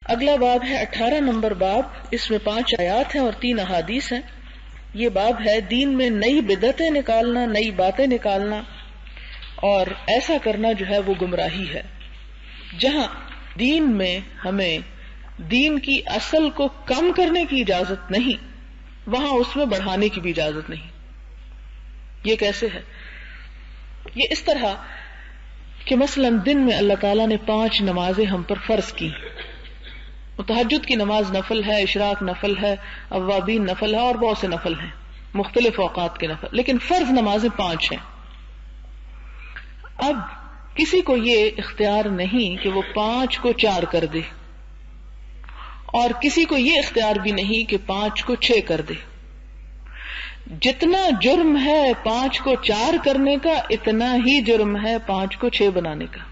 اگلا باب ہے 18 نمبر باب. اس میں 5 آیات ہیں اور 3 احادیث ہیں. یہ باب ہے دین میں نئی بدعتیں نکالنا، نئی باتیں نکالنا، اور ایسا کرنا جو ہے وہ گمراہی ہے. جہاں دین میں ہمیں دین کی اصل کو کم کرنے کی اجازت نہیں، وہاں اس میں بڑھانے کی بھی اجازت نہیں. یہ کیسے ہے؟ یہ اس طرح کہ مثلا دن میں اللہ تعالیٰ نے 5 نمازیں ہم پر فرض کی. تہجد کی نماز نفل ہے، اشراق نفل ہے، اوابین نفل ہے، اور بہت سے نفل ہیں، مختلف اوقات کے نفل، لیکن فرض نمازیں 5 ہیں. اب کسی کو یہ اختیار نہیں کہ وہ 5 کو 4 کر دے، اور کسی کو یہ اختیار بھی نہیں کہ 5 کو 6 کر دے. جتنا جرم ہے 5 کو 4 کرنے کا، اتنا ہی جرم ہے 5 کو 6 بنانے کا.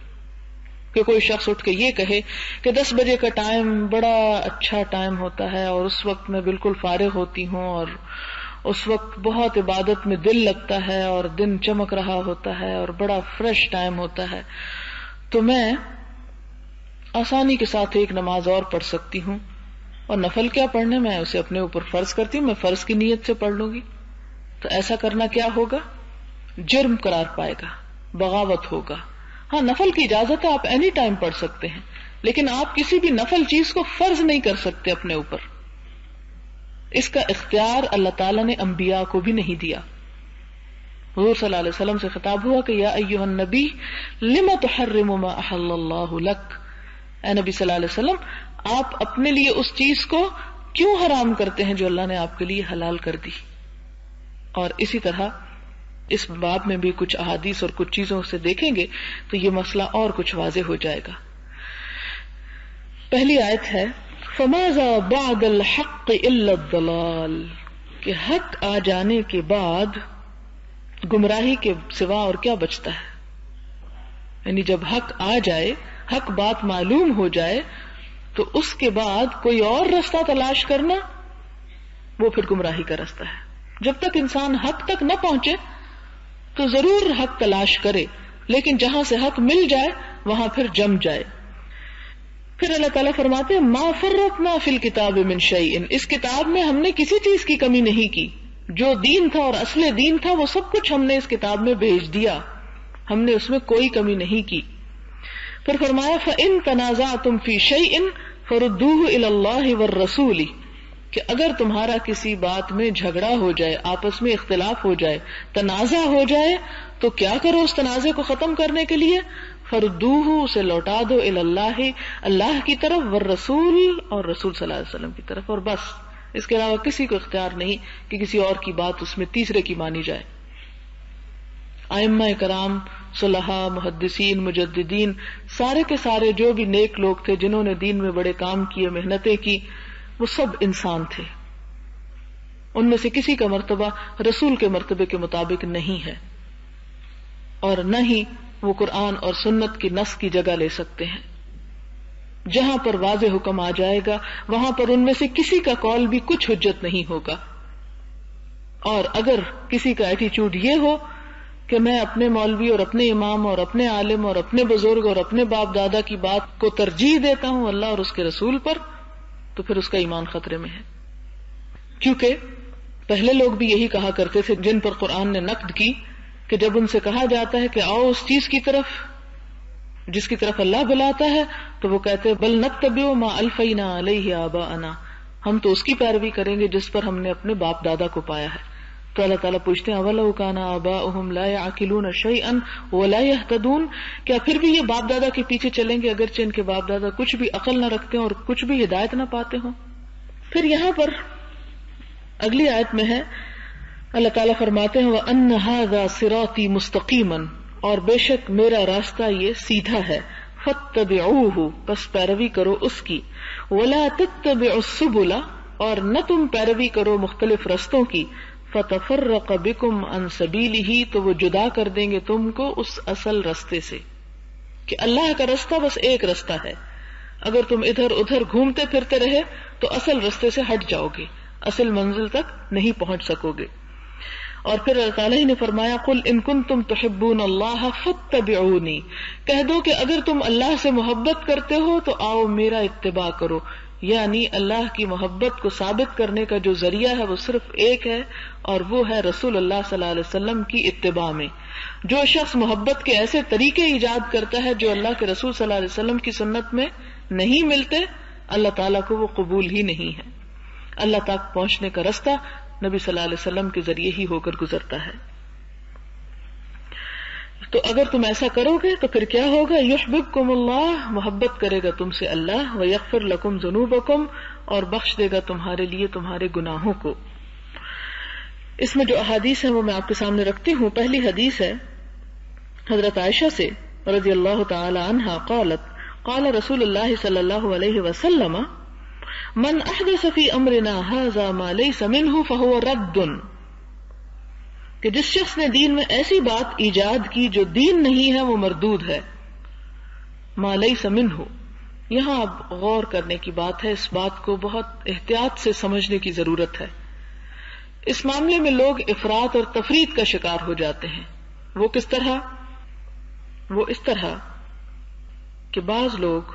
کہ کوئی شخص اٹھ کے یہ کہے کہ 10 بجے کا ٹائم بڑا اچھا ٹائم ہوتا ہے، اور اس وقت میں بالکل فارغ ہوتی ہوں، اور اس وقت بہت عبادت میں دل لگتا ہے، اور دن چمک رہا ہوتا ہے، اور بڑا فریش ٹائم ہوتا ہے، تو میں آسانی کے ساتھ ایک نماز اور پڑھ سکتی ہوں. اور نفل کیا پڑھنے، میں اسے اپنے اوپر فرض کرتی ہوں، میں فرض کی نیت سے پڑھ لوں گی. تو ایسا کرنا کیا ہوگا؟ جرم قرار پائے گا، بغاوت ہوگا. ہاں، نفل کی اجازت ہے، آپ اینی ٹائم پڑھ سکتے ہیں، لیکن آپ کسی بھی نفل چیز کو فرض نہیں کر سکتے اپنے اوپر. اس کا اختیار اللہ تعالیٰ نے انبیاء کو بھی نہیں دیا. حضور صلی اللہ علیہ وسلم سے خطاب ہوا کہ یا ایھا النبی لم تحرم ما احل اللہ لک. اے نبی صلی اللہ علیہ وسلم، آپ اپنے لیے اس چیز کو کیوں حرام کرتے ہیں جو اللہ نے آپ کے لیے حلال کر دی. اور اسی طرح اس باب میں بھی کچھ احادیث اور کچھ چیزوں سے دیکھیں گے تو یہ مسئلہ اور کچھ واضح ہو جائے گا. پہلی آیت ہے فَمَاذَا بَعْدَ الْحَقِّ إِلَّا الضَّلَالِ، کہ حق آ جانے کے بعد گمراہی کے سوا اور کیا بچتا ہے. یعنی جب حق آ جائے، حق بات معلوم ہو جائے، تو اس کے بعد کوئی اور رستہ تلاش کرنا وہ پھر گمراہی کا رستہ ہے. جب تک انسان حق تک نہ پہنچے تو ضرور حق تلاش کرے، لیکن جہاں سے حق مل جائے وہاں پھر جم جائے. پھر اللہ تعالیٰ فرماتے ہیں ما فرطنا فی الکتاب من شیء، اس کتاب میں ہم نے کسی چیز کی کمی نہیں کی. جو دین تھا اور اصل دین تھا وہ سب کچھ ہم نے اس کتاب میں بھیج دیا، ہم نے اس میں کوئی کمی نہیں کی. پھر فرمایا فَإِن تَنَازَعْتُمْ فِي شَيْءٍ فَرُدُّوهُ إِلَى اللَّهِ وَالرَّسُولِ، کہ اگر تمہارا کسی بات میں جھگڑا ہو جائے، آپس میں اختلاف ہو جائے، تنازع ہو جائے، تو کیا کرو اس تنازع کو ختم کرنے کے لیے؟ فردوہ، اسے لوٹا دو، الی اللہ، اللہ کی طرف، والرسول، اور رسول صلی اللہ علیہ وسلم کی طرف، اور بس. اس کے علاوہ کسی کو اختیار نہیں کہ کسی اور کی بات اس میں تیسرے کی مانی جائے. ائمہ کرام، صلحاء، محدثین، مجددین، سارے کے سارے جو بھی نیک لوگ تھے جنہوں نے دین میں بڑے کام کیے، محنتیں کی، وہ سب انسان تھے. ان میں سے کسی کا مرتبہ رسول کے مرتبے کے مطابق نہیں ہے، اور نہ ہی وہ قرآن اور سنت کی نص کی جگہ لے سکتے ہیں. جہاں پر واضح حکم آ جائے گا وہاں پر ان میں سے کسی کا قول بھی کچھ حجت نہیں ہوگا. اور اگر کسی کا ایٹیچیوڈ یہ ہو کہ میں اپنے مولوی اور اپنے امام اور اپنے عالم اور اپنے بزرگ اور اپنے باپ دادا کی بات کو ترجیح دیتا ہوں اللہ اور اس کے رسول پر، تو پھر اس کا ایمان خطرے میں ہے. کیونکہ پہلے لوگ بھی یہی کہا کرتے تھے جن پر قرآن نے نقد کی، کہ جب ان سے کہا جاتا ہے کہ آؤ اس چیز کی طرف جس کی طرف اللہ بلاتا ہے، تو وہ کہتے ہیں بل نتبع ما الفینا علیہ آباءنا، ہم تو اس کی پیروی کریں گے جس پر ہم نے اپنے باپ دادا کو پایا ہے. تو اللہ تعالیٰ پوچھتے ہیں اولو کان آباؤہم لا یعقلون شیئا ولا یہتدون، کیا پھر بھی یہ باپ دادا کے پیچھے چلیں گے اگرچہ ان کے باپ دادا کچھ بھی عقل نہ رکھتے ہوں اور کچھ بھی ہدایت نہ پاتے ہوں. پھر یہاں پر اگلی آیت میں ہے اللہ تعالیٰ فرماتے ہیں وَأَنَّ هَذَا صِرَاطِي مُسْتَقِيمًا، اور بے شک میرا راستہ یہ سیدھا ہے، فَاتَّبِعُوهُ، پس پیروی کرو اس کی، وَلَا تَتَّبِعُوا السُّبُلَ، اور نہ تم پیروی کرو مختلف رستوں کی، فَتَفَرَّقَ بِكُمْ عَنْ سَبِيلِهِ، تو وہ جدا کر دیں گے تم کو اس اصل رستے سے. کہ اللہ کا رستہ بس ایک رستہ ہے، اگر تم ادھر ادھر گھومتے پھرتے رہے تو اصل رستے سے ہٹ جاؤ گے، اصل منزل تک نہیں پہنچ سکو گے. اور پھر اللہ تعالیٰ ہی نے فرمایا قل ان کنتم تحبون اللہ فاتبعونی، کہہ دو کہ اگر تم اللہ سے محبت کرتے ہو تو آؤ میرا اتباع کرو. یعنی اللہ کی محبت کو ثابت کرنے کا جو ذریعہ ہے وہ صرف ایک ہے، اور وہ ہے رسول اللہ صلی اللہ علیہ وسلم کی اتباع میں. جو شخص محبت کے ایسے طریقے ایجاد کرتا ہے جو اللہ کے رسول صلی اللہ علیہ وسلم کی سنت میں نہیں ملتے، اللہ تعالیٰ کو وہ قبول ہی نہیں ہے. اللہ تک پہنچنے کا رستہ نبی صلی اللہ علیہ وسلم کے ذریعے ہی ہو کر گزرتا ہے. تو اگر تم ایسا کرو گے تو پھر کیا ہوگا؟ یحببکم اللہ، محبت کرے گا تم سے اللہ، ویغفر لکم ذنوبکم، اور بخش دے گا تمہارے لیے تمہارے گناہوں کو. اس میں جو احادیث ہیں وہ میں آپ کے سامنے رکھتی ہوں. پہلی حدیث ہے حضرت عائشہ سے رضی اللہ تعالی عنہا قالت قال رسول اللہ صلی اللہ علیہ وسلم من احدث فی امرنا ھذا ما لیس منہ فہو رد، کہ جس شخص نے دین میں ایسی بات ایجاد کی جو دین نہیں ہے وہ مردود ہے. ما لیس منہ، یہاں اب غور کرنے کی بات ہے، اس بات کو بہت احتیاط سے سمجھنے کی ضرورت ہے. اس معاملے میں لوگ افراط اور تفریط کا شکار ہو جاتے ہیں. وہ کس طرح؟ وہ اس طرح کہ بعض لوگ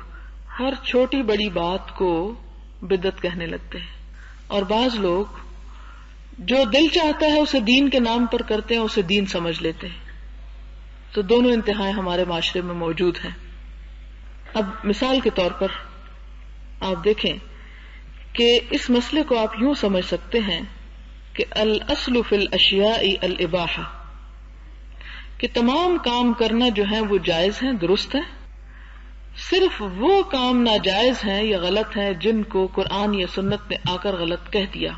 ہر چھوٹی بڑی بات کو بدعت کہنے لگتے ہیں، اور بعض لوگ جو دل چاہتا ہے اسے دین کے نام پر کرتے ہیں، اسے دین سمجھ لیتے ہیں. تو دونوں انتہائیں ہمارے معاشرے میں موجود ہیں. اب مثال کے طور پر آپ دیکھیں کہ اس مسئلے کو آپ یوں سمجھ سکتے ہیں کہ الاصل فی الاشیاء الاباحہ، کہ تمام کام کرنا جو ہے وہ جائز ہیں، درست ہے. صرف وہ کام ناجائز ہیں یا غلط ہیں جن کو قرآن یا سنت نے آ کر غلط کہہ دیا.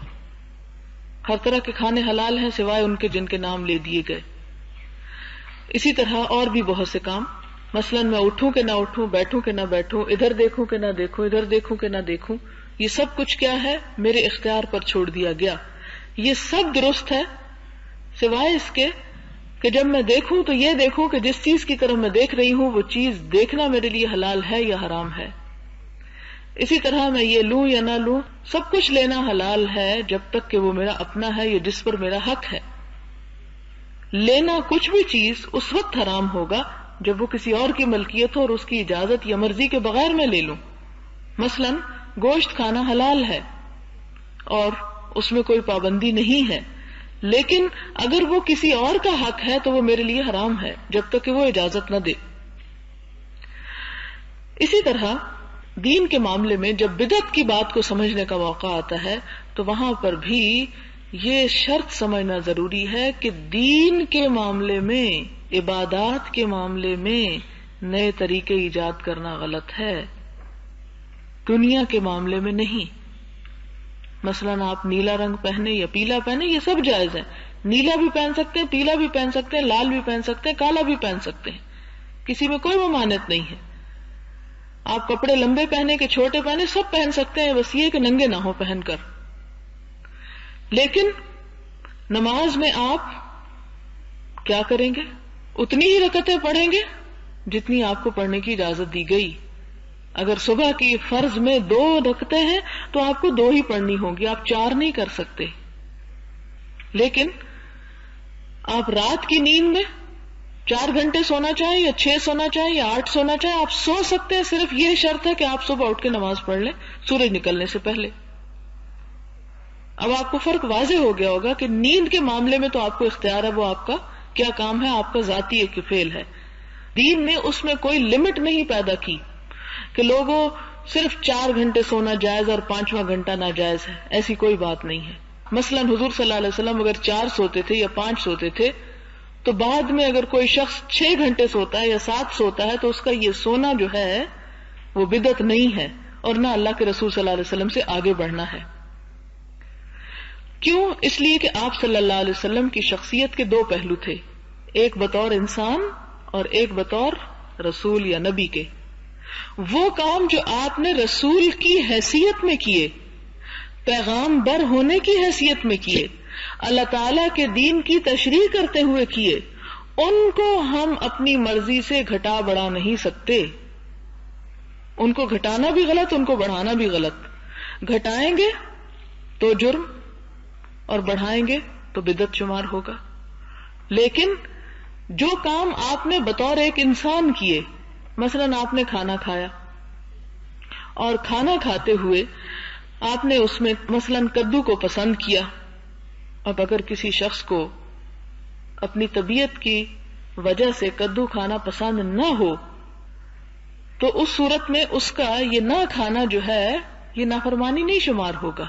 ہر طرح کے کھانے حلال ہیں سوائے ان کے جن کے نام لے دیے گئے. اسی طرح اور بھی بہت سے کام، مثلا میں اٹھوں کہ نہ اٹھوں، بیٹھوں کہ نہ بیٹھوں، ادھر دیکھوں کہ نہ دیکھوں، ادھر دیکھوں کہ نہ دیکھوں، یہ سب کچھ کیا ہے؟ میرے اختیار پر چھوڑ دیا گیا. یہ سب درست ہے سوائے اس کے کہ جب میں دیکھوں تو یہ دیکھوں کہ جس چیز کی طرف میں دیکھ رہی ہوں وہ چیز دیکھنا میرے لیے حلال ہے یا حرام ہے. اسی طرح میں یہ لوں یا نہ لوں، سب کچھ لینا حلال ہے جب تک کہ وہ میرا اپنا ہے یا جس پر میرا حق ہے. لینا کچھ بھی چیز اس وقت حرام ہوگا جب وہ کسی اور کی ملکیت ہو اور اس کی اجازت یا مرضی کے بغیر میں لے لوں. مثلا گوشت کھانا حلال ہے اور اس میں کوئی پابندی نہیں ہے، لیکن اگر وہ کسی اور کا حق ہے تو وہ میرے لیے حرام ہے جب تک کہ وہ اجازت نہ دے. اسی طرح دین کے معاملے میں جب بدعت کی بات کو سمجھنے کا موقع آتا ہے تو وہاں پر بھی یہ شرط سمجھنا ضروری ہے کہ دین کے معاملے میں، عبادات کے معاملے میں نئے طریقے ایجاد کرنا غلط ہے، دنیا کے معاملے میں نہیں. مثلا آپ نیلا رنگ پہنے یا پیلا پہنے، یہ سب جائز ہے. نیلا بھی پہن سکتے ہیں، پیلا بھی پہن سکتے ہیں، لال بھی پہن سکتے ہیں، کالا بھی پہن سکتے ہیں، کسی میں کوئی ممانعت نہیں ہے. آپ کپڑے لمبے پہنے کہ چھوٹے پہنے سب پہن سکتے ہیں، بس یہ کہ ننگے نہ ہو پہن کر. لیکن نماز میں آپ کیا کریں گے؟ اتنی ہی رکعتیں پڑھیں گے جتنی آپ کو پڑھنے کی اجازت دی گئی. اگر صبح کی فرض میں 2 رکعتیں ہیں تو آپ کو 2 ہی پڑھنی ہوں گی، آپ 4 نہیں کر سکتے. لیکن آپ رات کی نیند میں 4 گھنٹے سونا چاہیں یا 6 سونا چاہیں یا 8 سونا چاہیں، آپ سو سکتے ہیں. صرف یہ شرط ہے کہ آپ صبح اٹھ کے نماز پڑھ لیں سورج نکلنے سے پہلے. اب آپ کو فرق واضح ہو گیا ہوگا کہ نیند کے معاملے میں تو آپ کو اختیار ہے، وہ آپ کا کیا کام ہے، آپ کا ذاتی ایک فعل ہے. دین نے اس میں کوئی لمٹ نہیں پیدا کی کہ لوگوں صرف 4 گھنٹے سونا جائز اور 5واں گھنٹہ ناجائز ہے. ایسی کوئی بات نہیں ہے. مثلا حضور صلی اللہ علیہ وسلم اگر 4 سوتے تھے یا 5 سوتے تھے تو بعد میں اگر کوئی شخص 6 گھنٹے سوتا ہے یا 7 سوتا ہے تو اس کا یہ سونا جو ہے وہ بدعت نہیں ہے اور نہ اللہ کے رسول صلی اللہ علیہ وسلم سے آگے بڑھنا ہے. کیوں؟ اس لیے کہ آپ صلی اللہ علیہ وسلم کی شخصیت کے 2 پہلو تھے، ایک بطور انسان اور ایک بطور رسول یا نبی کے. وہ کام جو آپ نے رسول کی حیثیت میں کیے، پیغام بر ہونے کی حیثیت میں کیے، اللہ تعالیٰ کے دین کی تشریح کرتے ہوئے کیے، ان کو ہم اپنی مرضی سے گھٹا بڑھا نہیں سکتے. ان کو گھٹانا بھی غلط، ان کو بڑھانا بھی غلط. گھٹائیں گے تو جرم اور بڑھائیں گے تو بدعت شمار ہوگا. لیکن جو کام آپ نے بطور ایک انسان کیے، مثلا آپ نے کھانا کھایا اور کھانا کھاتے ہوئے آپ نے اس میں مثلا کدو کو پسند کیا. اب اگر کسی شخص کو اپنی طبیعت کی وجہ سے کدو کھانا پسند نہ ہو تو اس صورت میں اس کا یہ نہ کھانا جو ہے یہ نافرمانی نہیں شمار ہوگا،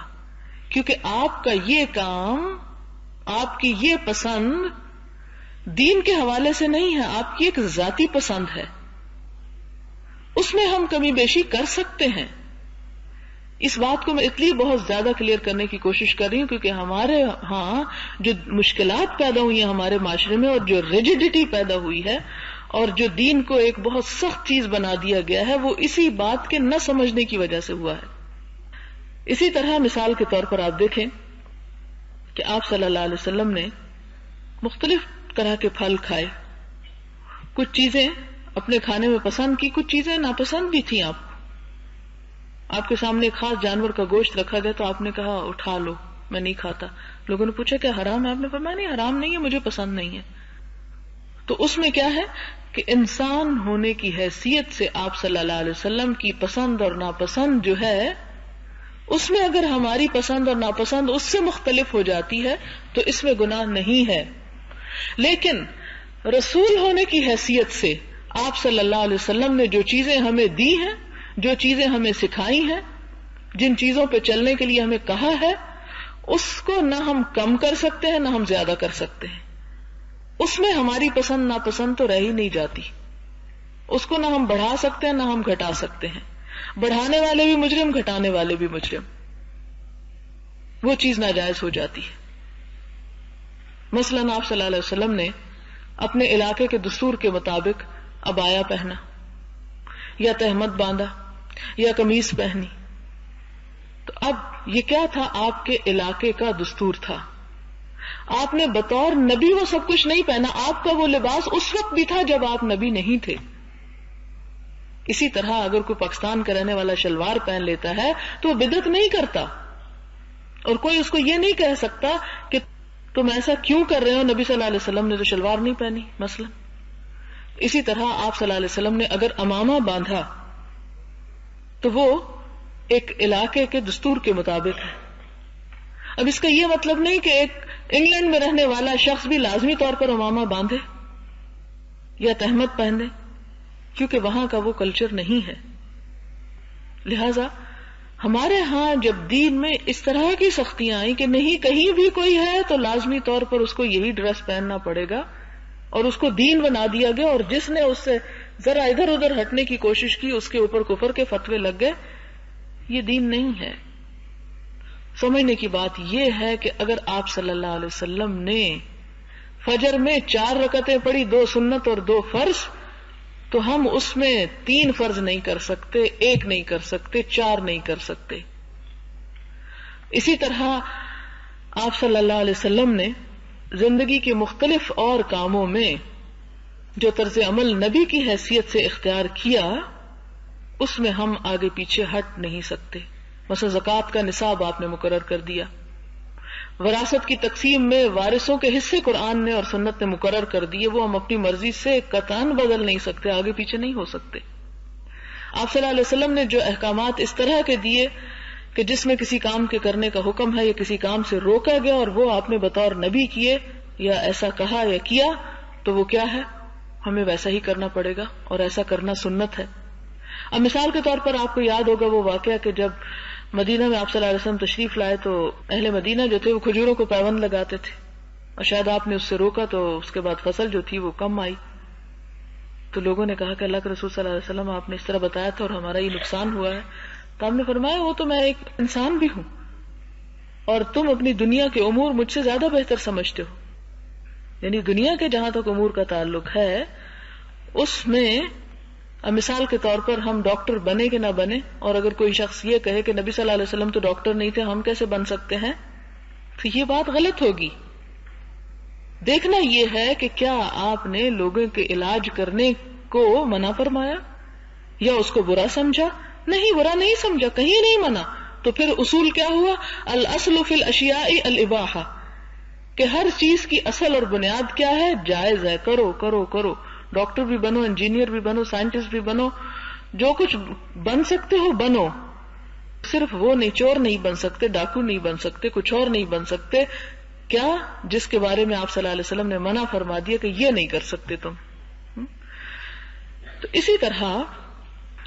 کیونکہ آپ کا یہ کام، آپ کی یہ پسند دین کے حوالے سے نہیں ہے، آپ کی ایک ذاتی پسند ہے. اس میں ہم کمی بیشی کر سکتے ہیں. اس بات کو میں اس لیے بہت زیادہ کلیئر کرنے کی کوشش کر رہی ہوں کیونکہ ہمارے ہاں جو مشکلات پیدا ہوئی ہیں ہمارے معاشرے میں، اور جو ریجڈیٹی پیدا ہوئی ہے اور جو دین کو ایک بہت سخت چیز بنا دیا گیا ہے، وہ اسی بات کے نہ سمجھنے کی وجہ سے ہوا ہے. اسی طرح مثال کے طور پر آپ دیکھیں کہ آپ صلی اللہ علیہ وسلم نے مختلف طرح کے پھل کھائے، کچھ چیزیں اپنے کھانے میں پسند کی، کچھ چیزیں ناپسند بھی تھیں. آپ کے سامنے ایک خاص جانور کا گوشت رکھا گیا تو آپ نے کہا اٹھا لو، میں نہیں کھاتا. لوگوں نے پوچھا کیا حرام ہے؟ آپ نے فرمایا نہیں، حرام نہیں ہے، مجھے پسند نہیں ہے. تو اس میں کیا ہے کہ انسان ہونے کی حیثیت سے آپ صلی اللہ علیہ وسلم کی پسند اور ناپسند جو ہے، اس میں اگر ہماری پسند اور ناپسند اس سے مختلف ہو جاتی ہے تو اس میں گناہ نہیں ہے. لیکن رسول ہونے کی حیثیت سے آپ صلی اللہ علیہ وسلم نے جو چیزیں ہمیں دی ہیں، جو چیزیں ہمیں سکھائی ہیں، جن چیزوں پہ چلنے کے لیے ہمیں کہا ہے، اس کو نہ ہم کم کر سکتے ہیں نہ ہم زیادہ کر سکتے ہیں. اس میں ہماری پسند ناپسند تو رہ ہی نہیں جاتی. اس کو نہ ہم بڑھا سکتے ہیں نہ ہم گھٹا سکتے ہیں. بڑھانے والے بھی مجرم، گھٹانے والے بھی مجرم. وہ چیز ناجائز ہو جاتی ہے. مثلا آپ صلی اللہ علیہ وسلم نے اپنے علاقے کے دستور کے مطابق عبایا پہنا یا تہمت باندھا یا قمیص پہنی. تو اب یہ کیا تھا؟ آپ کے علاقے کا دستور تھا. آپ نے بطور نبی وہ سب کچھ نہیں پہنا. آپ کا وہ لباس اس وقت بھی تھا جب آپ نبی نہیں تھے. اسی طرح اگر کوئی پاکستان کا رہنے والا شلوار پہن لیتا ہے تو وہ بدعت نہیں کرتا، اور کوئی اس کو یہ نہیں کہہ سکتا کہ تم ایسا کیوں کر رہے ہو، نبی صلی اللہ علیہ وسلم نے تو شلوار نہیں پہنی مثلا. اسی طرح آپ صلی اللہ علیہ وسلم نے اگر امامہ باندھا تو وہ ایک علاقے کے دستور کے مطابق ہے. اب اس کا یہ مطلب نہیں کہ ایک انگلینڈ میں رہنے والا شخص بھی لازمی طور پر امامہ باندھے یا تہمت پہنے، کیونکہ وہاں کا وہ کلچر نہیں ہے. لہذا ہمارے ہاں جب دین میں اس طرح کی سختیاں آئیں کہ نہیں کہیں بھی کوئی ہے تو لازمی طور پر اس کو یہی ڈریس پہننا پڑے گا، اور اس کو دین بنا دیا گیا، اور جس نے اس سے ذرا ادھر ادھر ہٹنے کی کوشش کی اس کے اوپر کفر کے فتوے لگ گئے. یہ دین نہیں ہے. سمجھنے کی بات یہ ہے کہ اگر آپ صلی اللہ علیہ وسلم نے فجر میں 4 رکعتیں پڑھی، 2 سنت اور 2 فرض، تو ہم اس میں 3 فرض نہیں کر سکتے، 1 نہیں کر سکتے، 4 نہیں کر سکتے. اسی طرح آپ صلی اللہ علیہ وسلم نے زندگی کے مختلف اور کاموں میں جو طرز عمل نبی کی حیثیت سے اختیار کیا، اس میں ہم آگے پیچھے ہٹ نہیں سکتے. مثلا زکوٰۃ کا نصاب آپ نے مقرر کر دیا. وراثت کی تقسیم میں وارثوں کے حصے قرآن نے اور سنت نے مقرر کر دیے، وہ ہم اپنی مرضی سے قطعاً بدل نہیں سکتے، آگے پیچھے نہیں ہو سکتے. آپ صلی اللہ علیہ وسلم نے جو احکامات اس طرح کے دیے کہ جس میں کسی کام کے کرنے کا حکم ہے یا کسی کام سے روکا گیا اور وہ آپ نے بطور نبی کیے یا ایسا کہا یا کیا، تو وہ کیا ہے؟ ہمیں ویسا ہی کرنا پڑے گا، اور ایسا کرنا سنت ہے. اب مثال کے طور پر آپ کو یاد ہوگا وہ واقعہ کہ جب مدینہ میں آپ صلی اللہ علیہ وسلم تشریف لائے تو اہل مدینہ جو تھے وہ کھجوروں کو پابند لگاتے تھے، اور شاید آپ نے اس سے روکا تو اس کے بعد فصل جو تھی وہ کم آئی. تو لوگوں نے کہا کہ اللہ کے رسول صلی اللہ علیہ وسلم آپ نے اس طرح بتایا تھا اور ہمارا یہ نقصان ہوا ہے. تو آپ نے فرمایا وہ تو میں ایک انسان بھی ہوں، اور تم اپنی دنیا کے امور مجھ سے زیادہ بہتر سمجھتے ہو. یعنی دنیا کے جہاں تک امور کا تعلق ہے اس میں مثال کے طور پر ہم ڈاکٹر بنے کہ نہ بنے، اور اگر کوئی شخص یہ کہے کہ نبی صلی اللہ علیہ وسلم تو ڈاکٹر نہیں تھے، ہم کیسے بن سکتے ہیں، تو یہ بات غلط ہوگی. دیکھنا یہ ہے کہ کیا آپ نے لوگوں کے علاج کرنے کو منع فرمایا یا اس کو برا سمجھا؟ نہیں، برا نہیں سمجھا، کہیں نہیں منع. تو پھر اصول کیا ہوا؟ الاصل فی الاشیاء الاباحہ. کہ ہر چیز کی اصل اور بنیاد کیا ہے؟ جائز ہے، کرو کرو کرو. ڈاکٹر بھی بنو، انجینئر بھی بنو، سائنٹسٹ بھی بنو، جو کچھ بن سکتے ہو بنو. صرف وہ نہیں، چور نہیں بن سکتے، ڈاکو نہیں بن سکتے، کچھ اور نہیں بن سکتے. کیا؟ جس کے بارے میں آپ صلی اللہ علیہ وسلم نے منع فرما دیا کہ یہ نہیں کر سکتے تم. تو اسی طرح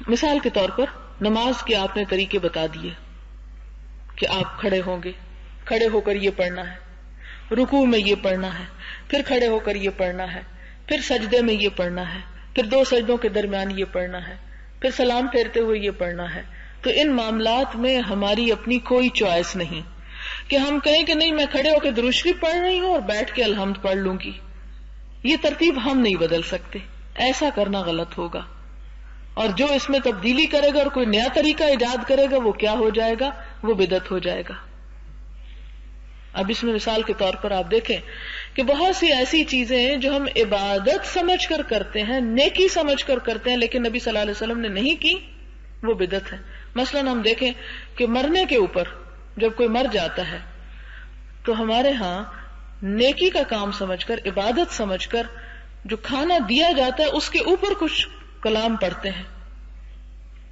مثال کے طور پر نماز کے آپ نے طریقے بتا دیے کہ آپ کھڑے ہوں گے، کھڑے ہو کر یہ پڑھنا ہے، رکوع میں یہ پڑھنا ہے، پھر کھڑے ہو کر یہ پڑھنا ہے، پھر سجدے میں یہ پڑھنا ہے، پھر 2 سجدوں کے درمیان یہ پڑھنا ہے، پھر سلام پھیرتے ہوئے یہ پڑھنا ہے. تو ان معاملات میں ہماری اپنی کوئی چوائس نہیں کہ ہم کہیں کہ نہیں میں کھڑے ہو کے درود شریف پڑھ رہی ہوں اور بیٹھ کے الحمد پڑھ لوں گی. یہ ترتیب ہم نہیں بدل سکتے، ایسا کرنا غلط ہوگا. اور جو اس میں تبدیلی کرے گا اور کوئی نیا طریقہ ایجاد کرے گا وہ کیا ہو جائے گا؟ وہ بدعت ہو جائے گا. اب اس میں مثال کے طور پر آپ دیکھیں کہ بہت سی ایسی چیزیں ہیں جو ہم عبادت سمجھ کر کرتے ہیں، نیکی سمجھ کر کرتے ہیں، لیکن نبی صلی اللہ علیہ وسلم نے نہیں کی، وہ بدعت ہے. مثلا ہم دیکھیں کہ مرنے کے اوپر جب کوئی مر جاتا ہے تو ہمارے ہاں نیکی کا کام سمجھ کر، عبادت سمجھ کر جو کھانا دیا جاتا ہے اس کے اوپر کچھ کلام پڑھتے ہیں،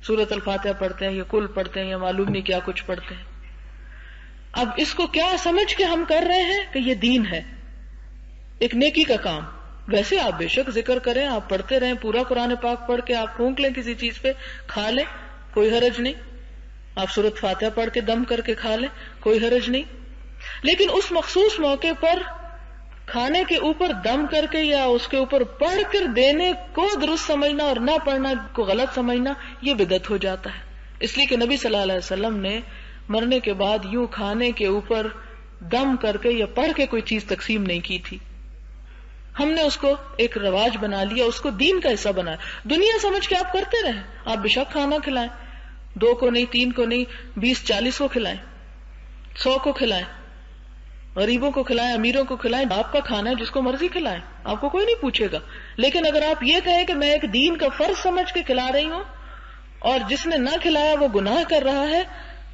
سورۃ الفاتحہ پڑھتے ہیں یا کل پڑھتے ہیں یا معلوم نہیں کیا کچھ پڑھتے ہیں. اب اس کو کیا سمجھ کے ہم کر رہے ہیں کہ یہ دین ہے، ایک نیکی کا کام. ویسے آپ بے شک ذکر کریں، آپ پڑھتے رہیں، پورا قرآن پاک پڑھ کے آپ پھونک لیں کسی چیز پہ، کھا لیں، کوئی حرج نہیں. آپ سورۃ فاتحہ پڑھ کے دم کر کے کھا لیں، کوئی حرج نہیں. لیکن اس مخصوص موقع پر کھانے کے اوپر دم کر کے یا اس کے اوپر پڑھ کر دینے کو درست سمجھنا اور نہ پڑھنا کو غلط سمجھنا، یہ بدعت ہو جاتا ہے. اس لیے کہ نبی صلی اللہ علیہ وسلم نے مرنے کے بعد یوں کھانے کے اوپر دم کر کے یا پڑھ کے کوئی چیز تقسیم نہیں کی تھی. ہم نے اس کو ایک رواج بنا لیا، اس کو دین کا حصہ بنایا. دنیا سمجھ کے آپ کرتے رہیں، آپ بے شک کھانا کھلائیں، 2 کو نہیں، 3 کو نہیں، 20-40 کو کھلائیں، 100 کو کھلائیں، غریبوں کو کھلائیں، امیروں کو کھلائیں. آپ کا کھانا ہے، جس کو مرضی کھلائیں، آپ کو کوئی نہیں پوچھے گا. لیکن اگر آپ یہ کہیں کہ میں ایک دین کا فرض سمجھ کے کھلا رہی ہوں اور جس نے نہ کھلایا وہ گناہ کر رہا ہے،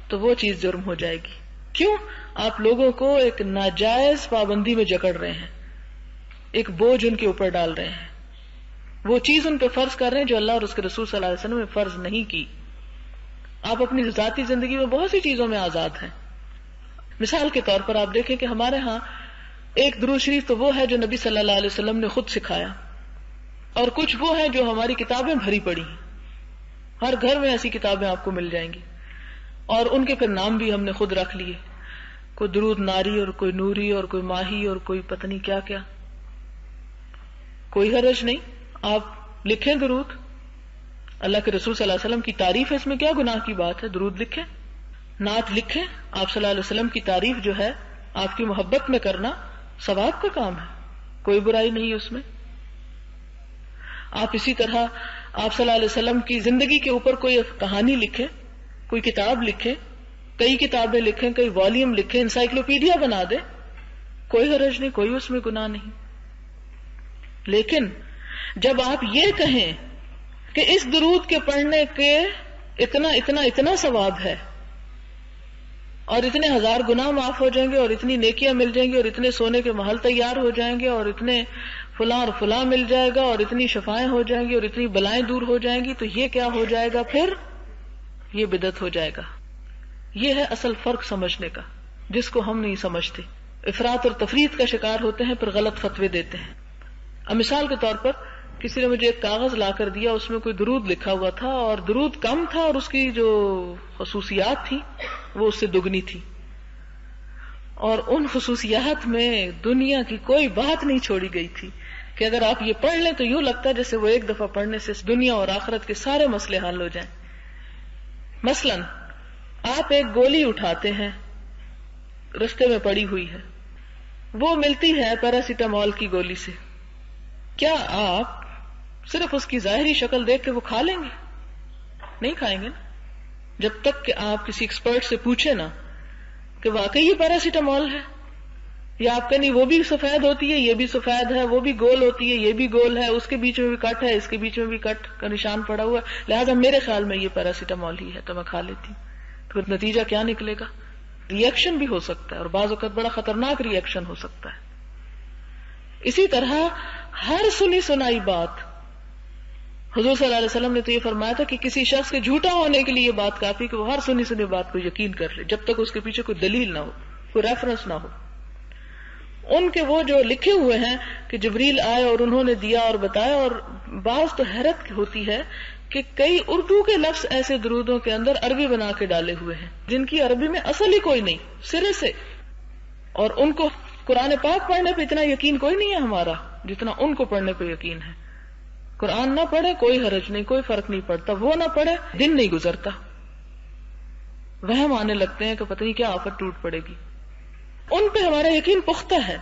تو وہ چیز جرم ہو جائے گی. کیوں؟ آپ لوگوں کو ایک ناجائز پابندی میں جکڑ رہے ہیں، ایک بوجھ ان کے اوپر ڈال رہے ہیں، وہ چیز ان پہ فرض کر رہے ہیں جو اللہ اور اس کے رسول صلی اللہ علیہ وسلم نے فرض نہیں کی. آپ اپنی ذاتی زندگی میں بہت سی چیزوں میں آزاد ہیں. مثال کے طور پر آپ دیکھیں کہ ہمارے ہاں ایک درود شریف تو وہ ہے جو نبی صلی اللہ علیہ وسلم نے خود سکھایا، اور کچھ وہ ہے جو ہماری کتابیں بھری پڑی ہیں. ہر گھر میں ایسی کتابیں آپ کو مل جائیں گی، اور ان کے پھر نام بھی ہم نے خود رکھ لیے. کوئی درود ناری اور کوئی نوری اور کوئی ماہی اور کوئی پتہ نہیں کیا کیا. کوئی حرج نہیں، آپ لکھیں درود. اللہ کے رسول صلی اللہ علیہ وسلم کی تعریف ہے، اس میں کیا گناہ کی بات ہے؟ درود لکھیں، نعت لکھیں. آپ صلی اللہ علیہ وسلم کی تعریف جو ہے آپ کی محبت میں کرنا ثواب کا کام ہے، کوئی برائی نہیں اس میں. آپ اسی طرح آپ صلی اللہ علیہ وسلم کی زندگی کے اوپر کوئی کہانی لکھیں، کوئی کتاب لکھیں، کئی کتابیں لکھیں، کئی والیوم لکھیں، انسائکلوپیڈیا بنا دیں، کوئی حرج نہیں، کوئی اس میں گناہ نہیں. لیکن جب آپ یہ کہیں کہ اس درود کے پڑھنے کے اتنا اتنا اتنا ثواب ہے اور اتنے 1000 گناہ معاف ہو جائیں گے اور اتنی نیکیاں مل جائیں گی اور اتنے سونے کے محل تیار ہو جائیں گے اور اتنے فلاں اور فلاں مل جائے گا اور اتنی شفائیں ہو جائیں گی اور اتنی بلائیں دور ہو جائیں گی، تو یہ کیا ہو جائے گا؟ پھر یہ بدعت ہو جائے گا. یہ ہے اصل فرق سمجھنے کا، جس کو ہم نہیں سمجھتے. افراط اور تفریط کا شکار ہوتے ہیں، پھر غلط فتوے دیتے ہیں. اب مثال کے طور پر کسی نے مجھے ایک کاغذ لا کر دیا، اس میں کوئی درود لکھا ہوا تھا اور درود کم تھا اور اس کی جو خصوصیات تھی وہ اس سے دگنی تھی، اور ان خصوصیات میں دنیا کی کوئی بات نہیں چھوڑی گئی تھی کہ اگر آپ یہ پڑھ لیں تو یوں لگتا ہے جیسے وہ ایک دفعہ پڑھنے سے دنیا اور آخرت کے سارے مسئلے حل ہو جائیں. مثلا آپ ایک گولی اٹھاتے ہیں، رستے میں پڑی ہوئی ہے، وہ ملتی ہے پیراسیٹامول کی گولی سے، کیا آپ صرف اس کی ظاہری شکل دیکھ کے وہ کھا لیں گے؟ نہیں کھائیں گے نا، جب تک کہ آپ کسی ایکسپرٹ سے پوچھیں نا کہ واقعی یہ پیراسیٹامول ہے، یا آپ کہیں وہ بھی سفید ہوتی ہے، یہ بھی سفید ہے، وہ بھی گول ہوتی ہے، یہ بھی گول ہے، اس کے بیچ میں بھی کٹ ہے، اس کے بیچ میں بھی کٹ کا نشان پڑا ہوا ہے، لہٰذا میرے خیال میں یہ پیراسیٹامول ہی ہے تو میں کھا لیتی ہوں. تو نتیجہ کیا نکلے گا؟ ری ایکشن بھی ہو سکتا ہے اور بعض اوقات بڑا خطرناک ری ایکشن ہو سکتا ہے. اسی طرح ہر سنی سنائی بات، حضور صلی اللہ علیہ وسلم نے تو یہ فرمایا تھا کہ کسی شخص کے جھوٹا ہونے کے لیے یہ بات کافی کہ وہ ہر سنی سنی بات کو یقین کر لے جب تک اس کے پیچھے کوئی دلیل نہ ہو، کوئی ریفرنس نہ ہو. ان کے وہ جو لکھے ہوئے ہیں کہ جبریل آئے اور انہوں نے دیا اور بتایا، اور بعض تو حیرت ہوتی ہے کہ کئی اردو کے لفظ ایسے درودوں کے اندر عربی بنا کے ڈالے ہوئے ہیں جن کی عربی میں اصل ہی کوئی نہیں سرے سے، اور ان کو قرآن پاک پڑھنے پہ اتنا یقین کوئی نہیں ہے ہمارا جتنا ان کو پڑھنے پہ یقین ہے. قرآن نہ پڑھے کوئی حرج نہیں، کوئی فرق نہیں پڑتا، وہ نہ پڑھے دن نہیں گزرتا، وہم آنے لگتے ہیں کہ پتہ نہیں کیا آفت ٹوٹ پڑے گی. ان پہ ہمارا یقین پختہ ہے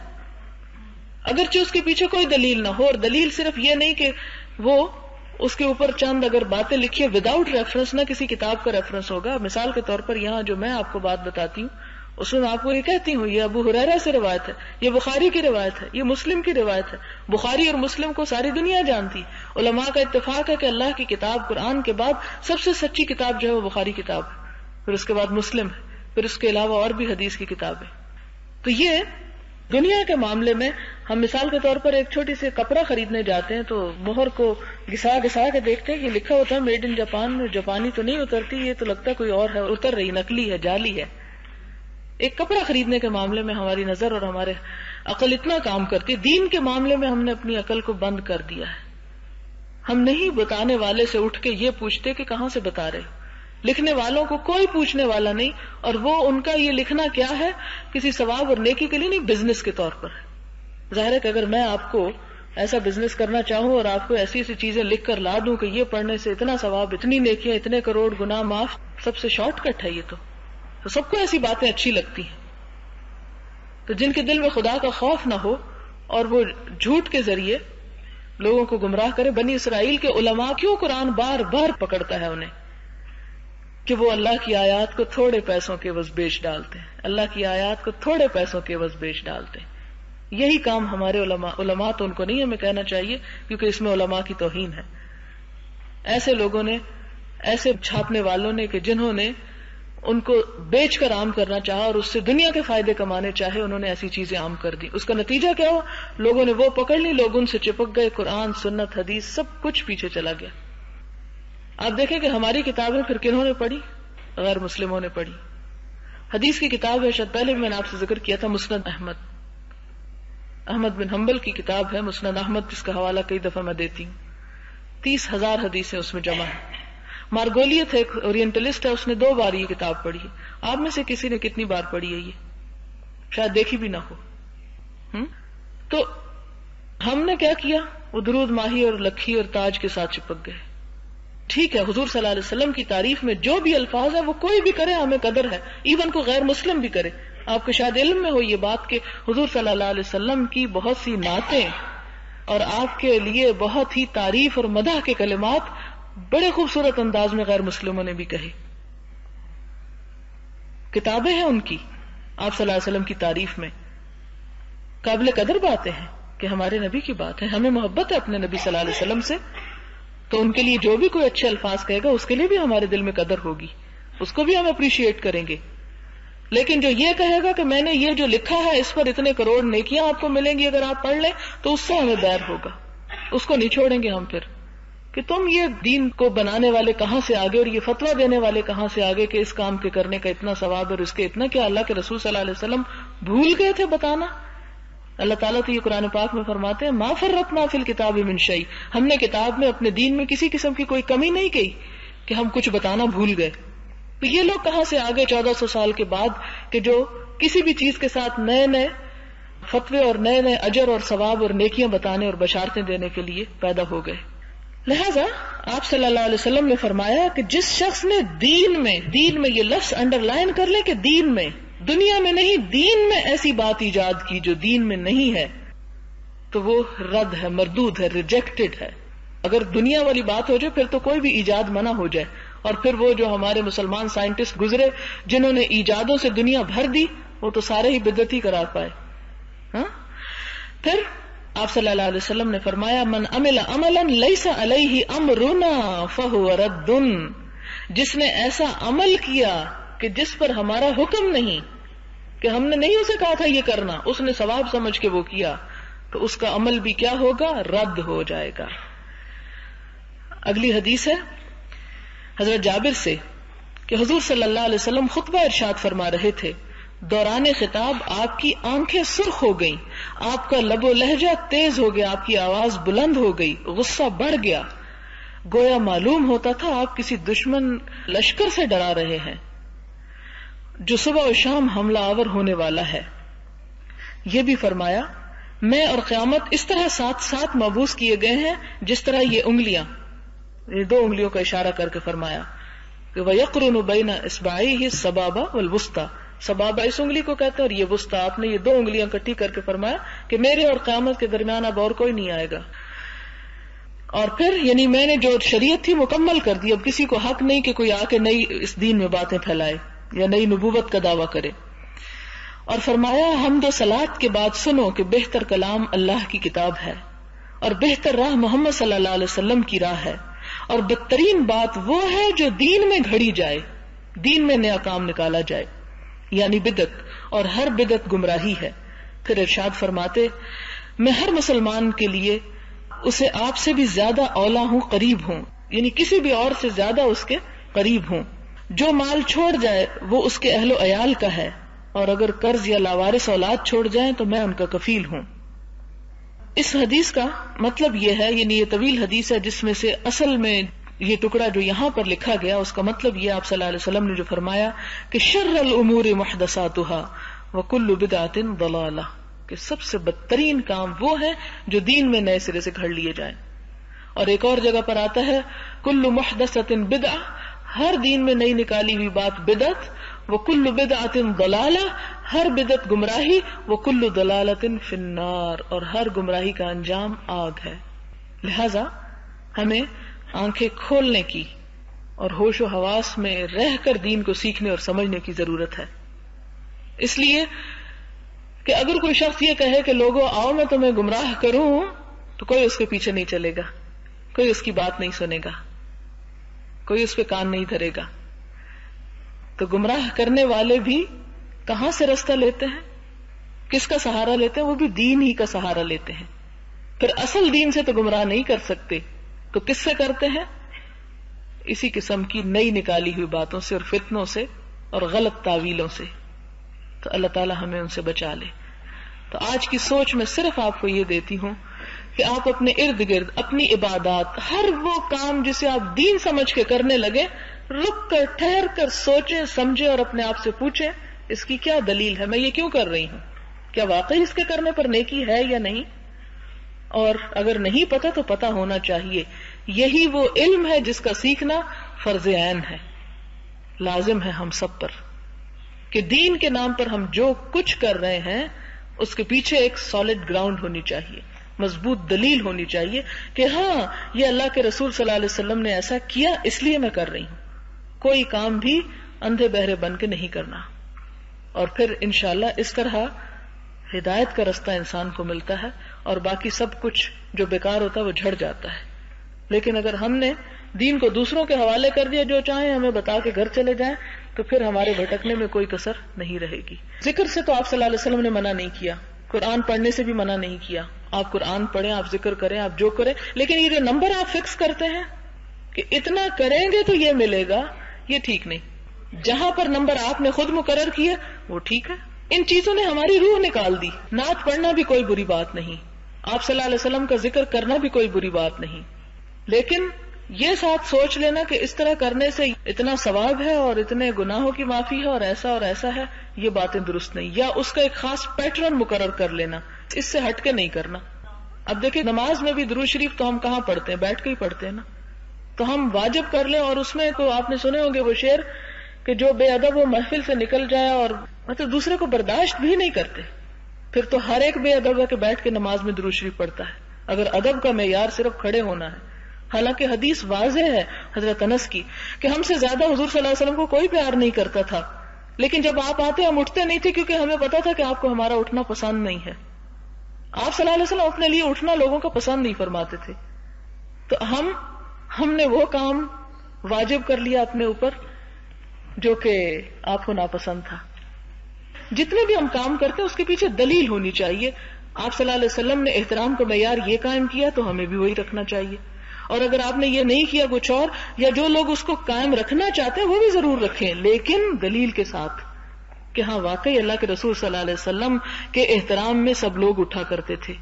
اگرچہ اس کے پیچھے کوئی دلیل نہ ہو، اور دلیل صرف یہ نہیں کہ وہ اس کے اوپر چند اگر باتیں لکھی وداؤٹ ریفرنس، نہ کسی کتاب کا ریفرنس ہوگا. مثال کے طور پر یہاں جو میں آپ کو بات بتاتی ہوں اس میں آپ کو یہ کہتی ہوں یہ ابو ہریرہ سے روایت ہے، یہ بخاری کی روایت ہے، یہ مسلم کی روایت ہے. بخاری اور مسلم کو ساری دنیا جانتی، علماء کا اتفاق ہے کہ اللہ کی کتاب قرآن کے بعد سب سے سچی کتاب جو ہے وہ بخاری کتاب ہے، پھر اس کے بعد مسلم ہے، پھر اس کے علاوہ اور بھی حدیث کی کتاب ہے. تو یہ دنیا کے معاملے میں ہم مثال کے طور پر ایک چھوٹی سی کپڑا خریدنے جاتے ہیں تو مہر کو گھسا گھسا کے دیکھتے ہیں، یہ لکھا ہوتا ہے میڈ ان جاپان، جاپانی تو نہیں اترتی، یہ تو لگتا ہے کوئی اور ہے، اتر رہی، نکلی ہے، جعلی ہے. ایک کپڑا خریدنے کے معاملے میں ہماری نظر اور ہمارے عقل اتنا کام کرتی ہے، دین کے معاملے میں ہم نے اپنی عقل کو بند کر دیا ہے. ہم نہیں بتانے والے سے اٹھ کے یہ پوچھتے کہ کہاں سے بتا رہے، لکھنے والوں کو کوئی پوچھنے والا نہیں، اور وہ ان کا یہ لکھنا کیا ہے کسی ثواب اور نیکی کے لیے نہیں، بزنس کے طور پر ہے. ظاہر ہے کہ اگر میں آپ کو ایسا بزنس کرنا چاہوں اور آپ کو ایسی ایسی چیزیں لکھ کر لا دوں کہ یہ پڑھنے سے اتنا ثواب، اتنی نیکیاں، اتنے کروڑ گناہ معاف، سب سے شارٹ کٹ ہے یہ تو سب کو ایسی باتیں اچھی لگتی ہیں. تو جن کے دل میں خدا کا خوف نہ ہو اور وہ جھوٹ کے ذریعے لوگوں کو گمراہ کرے. بنی اسرائیل کے علماء کیوں قرآن بار بار پکڑتا ہے انہیں کہ وہ اللہ کی آیات کو تھوڑے پیسوں کے عوض بیچ ڈالتے ہیں، اللہ کی آیات کو تھوڑے پیسوں کے عوض بیچ ڈالتے ہیں. یہی کام ہمارے علماء تو ان کو نہیں ہمیں کہنا چاہیے کیونکہ اس میں علماء کی توہین ہے. ایسے لوگوں نے، ایسے چھاپنے والوں نے کہ جنہوں نے ان کو بیچ کر عام کرنا چاہا اور اس سے دنیا کے فائدے کمانے چاہے، انہوں نے ایسی چیزیں عام کر دی. اس کا نتیجہ کیا ہوا؟ لوگوں نے وہ پکڑ لی، لوگ ان سے چپک گئے، قرآن، سنت، حدیث سب کچھ پیچھے چلا گیا. آپ دیکھیں کہ ہماری کتابیں پھر کنہوں نے پڑھی؟ غیر مسلموں نے پڑھی. حدیث کی کتاب ہے، شاید پہلے بھی میں نے آپ سے ذکر کیا تھا، مسند احمد بن حنبل کی کتاب ہے مسند احمد، جس کا حوالہ کئی دفعہ میں دیتی ہوں. 30,000 حدیثیں اس میں جمع ہیں. مارگولیت ایک اورینٹلسٹ ہے، اس نے 2 بار یہ کتاب پڑھی ہے. آپ میں سے کسی نے کتنی بار پڑھی ہے؟ یہ شاید دیکھی بھی نہ ہو. تو ہم نے کیا کیا؟ وہ درود ماہی اور لکھی اور تاج کے ساتھ چپک گئے. ٹھیک ہے، حضور صلی اللہ علیہ وسلم کی تعریف میں جو بھی الفاظ ہیں وہ کوئی بھی کرے ہمیں قدر ہے، ایون کو غیر مسلم بھی کرے. آپ کو شاید علم میں ہو یہ بات کہ حضور صلی اللہ علیہ وسلم کی بہت سی نعتیں اور آپ کے لیے بہت ہی تعریف اور مدح کے کلمات بڑے خوبصورت انداز میں غیر مسلموں نے بھی کہے. کتابیں ہیں ان کی آپ صلی اللہ علیہ وسلم کی تعریف میں، قابل قدر باتیں ہیں کہ ہمارے نبی کی بات ہے، ہمیں محبت ہے اپنے نبی صلی اللہ علیہ وسلم سے، تو ان کے لیے جو بھی کوئی اچھے الفاظ کہے گا اس کے لیے بھی ہمارے دل میں قدر ہوگی، اس کو بھی ہم اپریشیٹ کریں گے. لیکن جو یہ کہے گا کہ میں نے یہ جو لکھا ہے اس پر اتنے کروڑ نیکیاں آپ کو ملیں گی اگر آپ پڑھ لیں، تو اس سے ہمیں بیر ہوگا، اس کو نہیں چھوڑیں گے ہم پھر کہ تم یہ دین کو بنانے والے کہاں سے آگے اور یہ فتویٰ دینے والے کہاں سے آگے کہ اس کام کے کرنے کا اتنا ثواب اور اس کے اتنا، کیا اللہ کے رسول صلی اللہ علیہ وسلم بھول گئے تھے بتانا؟ اللہ تعالیٰ تو یہ قرآن پاک میں فرماتے ہیں ما فرطنا فی الکتاب من شیء، ہم نے کتاب میں اپنے دین میں کسی قسم کی کوئی کمی نہیں کی کہ ہم کچھ بتانا بھول گئے. تو یہ لوگ کہاں سے آگے 1400 سال کے بعد کہ جو کسی بھی چیز کے ساتھ نئے نئے فتوے اور نئے نئے اجر اور ثواب اور نیکیاں بتانے اور بشارتیں دینے کے لیے پیدا ہو گئے. لہذا آپ صلی اللہ علیہ وسلم نے فرمایا کہ جس شخص نے دین میں یہ لفظ انڈر لائن کر لے کہ دین میں، دنیا میں نہیں، دین میں ایسی بات ایجاد کی جو دین میں نہیں ہے، تو وہ رد ہے، مردود ہے، ریجیکٹڈ ہے. اگر دنیا والی بات ہو جائے پھر تو کوئی بھی ایجاد منع ہو جائے، اور پھر وہ جو ہمارے مسلمان سائنٹسٹ گزرے جنہوں نے ایجادوں سے دنیا بھر دی، وہ تو سارے ہی بدعت ہی قرار پائے. پھر آپ صلی اللہ علیہ وسلم نے فرمایا من عمل عملا لیس علیہ امرنا فہو رد، جس نے ایسا عمل کیا کہ جس پر ہمارا حکم نہیں، کہ ہم نے نہیں اسے کہا تھا یہ کرنا، اس نے ثواب سمجھ کے وہ کیا، تو اس کا عمل بھی کیا ہوگا؟ رد ہو جائے گا۔ اگلی حدیث ہے حضرت جابر سے کہ حضور صلی اللہ علیہ وسلم خطبہ ارشاد فرما رہے تھے، دوران خطاب آپ کی آنکھیں سرخ ہو گئیں، آپ کا لب و لہجہ تیز ہو گیا، آپ کی آواز بلند ہو گئی، غصہ بڑھ گیا، گویا معلوم ہوتا تھا آپ کسی دشمن لشکر سے ڈرا رہے ہیں جو صبح و شام حملہ آور ہونے والا ہے۔ یہ بھی فرمایا، میں اور قیامت اس طرح ساتھ ساتھ مبعوث کیے گئے ہیں جس طرح یہ انگلیاں، یہ دو انگلیوں کا اشارہ کر کے فرمایا کہ وَيَقْرُنُ بَيْنَ إِصْبَعَيْهِ السَّبَابَ وَالْوُسْطَى، سبابہ اس انگلی کو کہتے ہیں اور یہ وسطی، آپ نے یہ دو انگلیاں کٹھی کر کے فرمایا کہ میرے اور قیامت کے درمیان اب اور کوئی نہیں آئے گا۔ اور پھر یعنی میں نے جو شریعت تھی مکمل کر دی، اب کسی کو حق نہیں کہ کوئی آ کے نئی اس دین میں باتیں پھیلائے یا نئی نبوت کا دعویٰ کرے۔ اور فرمایا، حمد و صلات کے بعد سنو کہ بہتر کلام اللہ کی کتاب ہے اور بہتر راہ محمد صلی اللہ علیہ وسلم کی راہ ہے، اور بدترین بات وہ ہے جو دین میں گھڑی جائے، دین میں نیا کام نکالا جائے، یعنی بدعت، اور ہر بدعت گمراہی ہے۔ پھر ارشاد فرماتے، میں ہر مسلمان کے لیے اسے آپ سے بھی زیادہ اولا ہوں، قریب ہوں، یعنی کسی بھی اور سے زیادہ اس کے قریب ہوں۔ جو مال چھوڑ جائے وہ اس کے اہل و عیال کا ہے، اور اگر قرض یا لاوارث اولاد چھوڑ جائیں تو میں ان کا کفیل ہوں۔ اس حدیث کا مطلب یہ ہے، یعنی یہ طویل حدیث ہے جس میں سے اصل میں یہ ٹکڑا جو یہاں پر لکھا گیا اس کا مطلب یہ آپ صلی اللہ علیہ وسلم نے جو فرمایا کہ شر الامور محدثاتها وکل بدعۃ ضلالہ، کہ سب سے بدترین کام وہ ہے جو دین میں نئے سرے سے گھڑ لیے جائیں۔ اور ایک اور جگہ پر آتا ہے کل محدثۃ بدعہ، ہر دین میں نئی نکالی ہوئی بات بدعت، وکل بدعۃ ضلالہ، ہر بدعت گمراہی، وکل ضلالۃ فی النار، اور ہر گمراہی کا انجام آگ ہے۔ لہذا ہمیں آنکھیں کھولنے کی اور ہوش و حواس میں رہ کر دین کو سیکھنے اور سمجھنے کی ضرورت ہے۔ اس لیے کہ اگر کوئی شخص یہ کہے کہ لوگوں آؤ میں تمہیں گمراہ کروں، تو کوئی اس کے پیچھے نہیں چلے گا، کوئی اس کی بات نہیں سنے گا، کوئی اس پہ کان نہیں دھرے گا۔ تو گمراہ کرنے والے بھی کہاں سے رستہ لیتے ہیں، کس کا سہارا لیتے ہیں؟ وہ بھی دین ہی کا سہارا لیتے ہیں۔ پھر اصل دین سے تو گمراہ نہیں کر سکتے، تو کس سے کرتے ہیں؟ اسی قسم کی نئی نکالی ہوئی باتوں سے اور فتنوں سے اور غلط تعویلوں سے۔ تو اللہ تعالی ہمیں ان سے بچا لے۔ تو آج کی سوچ میں صرف آپ کو یہ دیتی ہوں کہ آپ اپنے ارد گرد اپنی عبادات، ہر وہ کام جسے آپ دین سمجھ کے کرنے لگے، رک کر ٹھہر کر سوچیں، سمجھیں اور اپنے آپ سے پوچھیں اس کی کیا دلیل ہے، میں یہ کیوں کر رہی ہوں، کیا واقعی اس کے کرنے پر نیکی ہے یا نہیں؟ اور اگر نہیں پتا تو پتا ہونا چاہیے۔ یہی وہ علم ہے جس کا سیکھنا فرض عین ہے، لازم ہے ہم سب پر، کہ دین کے نام پر ہم جو کچھ کر رہے ہیں اس کے پیچھے ایک سالڈ گراؤنڈ ہونی چاہیے، مضبوط دلیل ہونی چاہیے کہ ہاں یہ اللہ کے رسول صلی اللہ علیہ وسلم نے ایسا کیا اس لیے میں کر رہی ہوں۔ کوئی کام بھی اندھے بہرے بن کے نہیں کرنا، اور پھر انشاءاللہ اس طرح ہدایت کا رستہ انسان کو ملتا ہے، اور باقی سب کچھ جو بیکار ہوتا ہے وہ جھڑ جاتا ہے۔ لیکن اگر ہم نے دین کو دوسروں کے حوالے کر دیا، جو چاہیں ہمیں بتا کے گھر چلے جائیں، تو پھر ہمارے بھٹکنے میں کوئی کسر نہیں رہے گی۔ ذکر سے تو آپ صلی اللہ علیہ وسلم نے منع نہیں کیا، قرآن پڑھنے سے بھی منع نہیں کیا، آپ قرآن پڑھیں، آپ ذکر کریں، آپ جو کریں، لیکن یہ جو نمبر آپ فکس کرتے ہیں کہ اتنا کریں گے تو یہ ملے گا، یہ ٹھیک نہیں۔ جہاں پر نمبر آپ نے خود مقرر کیا وہ ٹھیک ہے۔ ان چیزوں نے ہماری روح نکال دی۔ نعت پڑھنا بھی کوئی بری بات نہیں، آپ صلی اللہ علیہ وسلم کا ذکر کرنا بھی کوئی بری بات نہیں، لیکن یہ ساتھ سوچ لینا کہ اس طرح کرنے سے اتنا ثواب ہے اور اتنے گناہوں کی معافی ہے اور ایسا ہے، یہ باتیں درست نہیں۔ یا اس کا ایک خاص پیٹرن مقرر کر لینا، اس سے ہٹ کے نہیں کرنا۔ اب دیکھیں نماز میں بھی درود شریف تو ہم کہاں پڑھتے ہیں؟ بیٹھ کے ہی پڑھتے ہیں نا۔ تو ہم واجب کر لیں، اور اس میں تو آپ نے سنے ہوں گے وہ شعر کہ جو بے ادب وہ محفل سے نکل جائے، اور مطلب دوسرے کو برداشت بھی نہیں کرتے، پھر تو ہر ایک بے ادب ہے کہ بیٹھ کے نماز میں درود شریف پڑھتا ہے، اگر ادب کا معیار صرف کھڑے ہونا ہے۔ حالانکہ حدیث واضح ہے حضرت انس کی کہ ہم سے زیادہ حضور صلی اللہ علیہ وسلم کو کوئی پیار نہیں کرتا تھا، لیکن جب آپ آتے ہم اٹھتے نہیں تھے، کیونکہ ہمیں پتا تھا کہ آپ کو ہمارا اٹھنا پسند نہیں ہے۔ آپ صلی اللہ علیہ وسلم اپنے لیے اٹھنا لوگوں کا پسند نہیں فرماتے تھے، تو ہم نے وہ کام واجب کر لیا اپنے اوپر جو کہ آپ کو ناپسند تھا. جتنے بھی ہم کام کرتے ہیں اس کے پیچھے دلیل ہونی چاہیے. آپ صلی اللہ علیہ وسلم نے احترام کا معیار یہ قائم کیا تو ہمیں بھی وہی رکھنا چاہیے. اور اگر آپ نے یہ نہیں کیا کچھ اور، یا جو لوگ اس کو قائم رکھنا چاہتے ہیں وہ بھی ضرور رکھیں، لیکن دلیل کے ساتھ کہ ہاں واقعی اللہ کے رسول صلی اللہ علیہ وسلم کے احترام میں سب لوگ اٹھا کرتے تھے.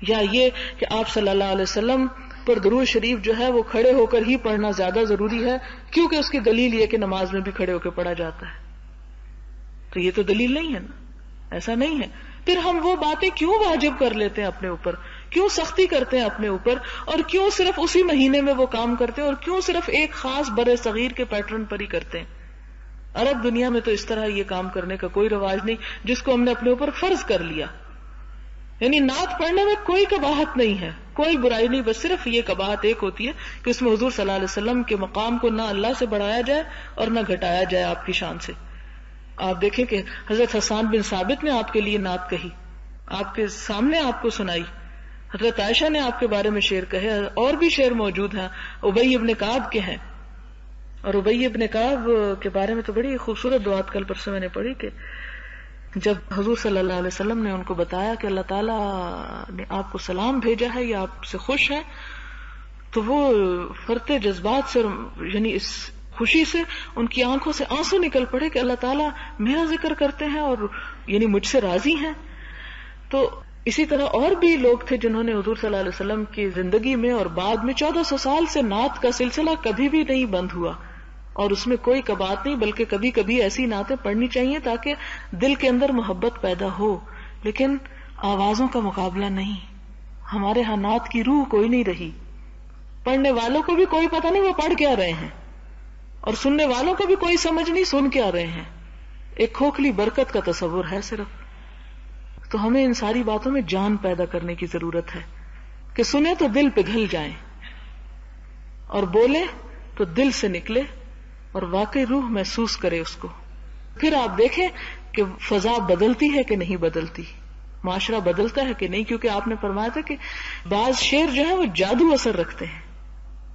یا یہ کہ آپ صلی اللہ علیہ وسلم پر درود شریف جو ہے وہ کھڑے ہو کر ہی پڑھنا زیادہ ضروری ہے، کیونکہ اس کی دلیل یہ کہ نماز میں بھی کھڑے ہو کے پڑھا جاتا ہے. تو یہ تو دلیل نہیں ہے نا، ایسا نہیں ہے. پھر ہم وہ باتیں کیوں واجب کر لیتے ہیں اپنے اوپر، کیوں سختی کرتے ہیں اپنے اوپر، اور کیوں صرف اسی مہینے میں وہ کام کرتے ہیں، اور کیوں صرف ایک خاص برے صغیر کے پیٹرن پر ہی کرتے ہیں. عرب دنیا میں تو اس طرح یہ کام کرنے کا کوئی رواج نہیں جس کو ہم نے اپنے اوپر فرض کر لیا. یعنی نعت پڑھنے میں کوئی قباحت نہیں ہے، کوئی برائی نہیں، بس صرف یہ قباحت ایک ہوتی ہے کہ اس میں حضور صلی اللہ علیہ وسلم کے مقام کو نہ اللہ سے بڑھایا جائے اور نہ گھٹایا جائے آپ کی شان سے. آپ دیکھیں کہ حضرت حسان بن ثابت نے آپ کے لیے نعت کہی، آپ کے سامنے آپ کو سنائی. حضرت عائشہ نے آپ کے بارے میں شعر کہے، اور بھی شعر موجود ہیں ابی ابن کعب کے ہیں. اور ابی ابن کعب کے بارے میں تو بڑی خوبصورت دعات کل پرسوں میں نے پڑھی کہ جب حضور صلی اللہ علیہ وسلم نے ان کو بتایا کہ اللہ تعالیٰ نے آپ کو سلام بھیجا ہے یا آپ سے خوش ہے، تو وہ فرتے جذبات سے، یعنی اس خوشی سے ان کی آنکھوں سے آنسو نکل پڑے کہ اللہ تعالیٰ میرا ذکر کرتے ہیں اور یعنی مجھ سے راضی ہیں. تو اسی طرح اور بھی لوگ تھے جنہوں نے حضور صلی اللہ علیہ وسلم کی زندگی میں اور بعد میں 1400 سال سے نعت کا سلسلہ کبھی بھی نہیں بند ہوا، اور اس میں کوئی کباہت نہیں، بلکہ کبھی کبھی ایسی نعتیں پڑھنی چاہیے تاکہ دل کے اندر محبت پیدا ہو، لیکن آوازوں کا مقابلہ نہیں. ہمارے ہاں نعت کی روح کوئی نہیں رہی، پڑھنے والوں کو بھی کوئی پتہ نہیں وہ پڑھ کیا رہے ہیں، اور سننے والوں کو بھی کوئی سمجھ نہیں سن کیا رہے ہیں. ایک کھوکھلی برکت کا تصور ہے صرف. تو ہمیں ان ساری باتوں میں جان پیدا کرنے کی ضرورت ہے کہ سنیں تو دل پگھل جائیں، اور بولیں تو دل سے نکلے اور واقعی روح محسوس کرے اس کو. پھر آپ دیکھیں کہ فضا بدلتی ہے کہ نہیں بدلتی، معاشرہ بدلتا ہے کہ نہیں. کیونکہ آپ نے فرمایا تھا کہ بعض شعر جو ہیں وہ جادو اثر رکھتے ہیں.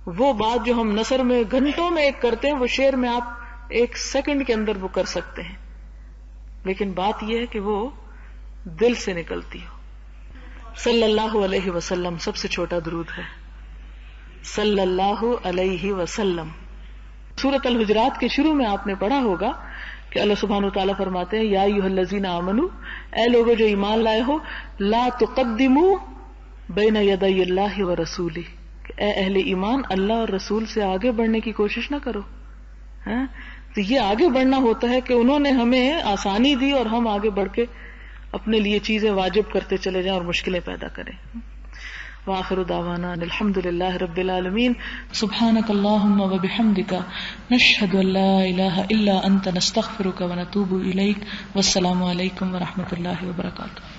وہ بات جو ہم نثر میں گھنٹوں میں ایک کرتے ہیں وہ شعر میں آپ 1 سیکنڈ کے اندر وہ کر سکتے ہیں، لیکن بات یہ ہے کہ وہ دل سے نکلتی ہو. صلی اللہ علیہ وسلم سب سے چھوٹا درود ہے، صلی اللہ علیہ وسلم. سورۃ الحجرات کے شروع میں آپ نے پڑھا ہوگا کہ اللہ سبحانہ وتعالیٰ فرماتے ہیں یا ایھا الذین آمنوا، اے لوگوں جو ایمان لائے ہو، لا تقدموا بین یدی اللہ ورسولہ، کہ اے اہل ایمان اللہ اور رسول سے آگے بڑھنے کی کوشش نہ کرو. تو یہ آگے بڑھنا ہوتا ہے کہ انہوں نے ہمیں آسانی دی اور ہم آگے بڑھ کے اپنے لیے چیزیں واجب کرتے چلے جائیں اور مشکلیں پیدا کریں. وآخر دعوانا الحمد للہ رب العالمین. سبحانک اللہم وبحمدک، نشہد ان لا الہ الا انت، نستغفرک ونتوب الیک. والسلام علیکم ورحمۃ اللہ وبرکاتہ.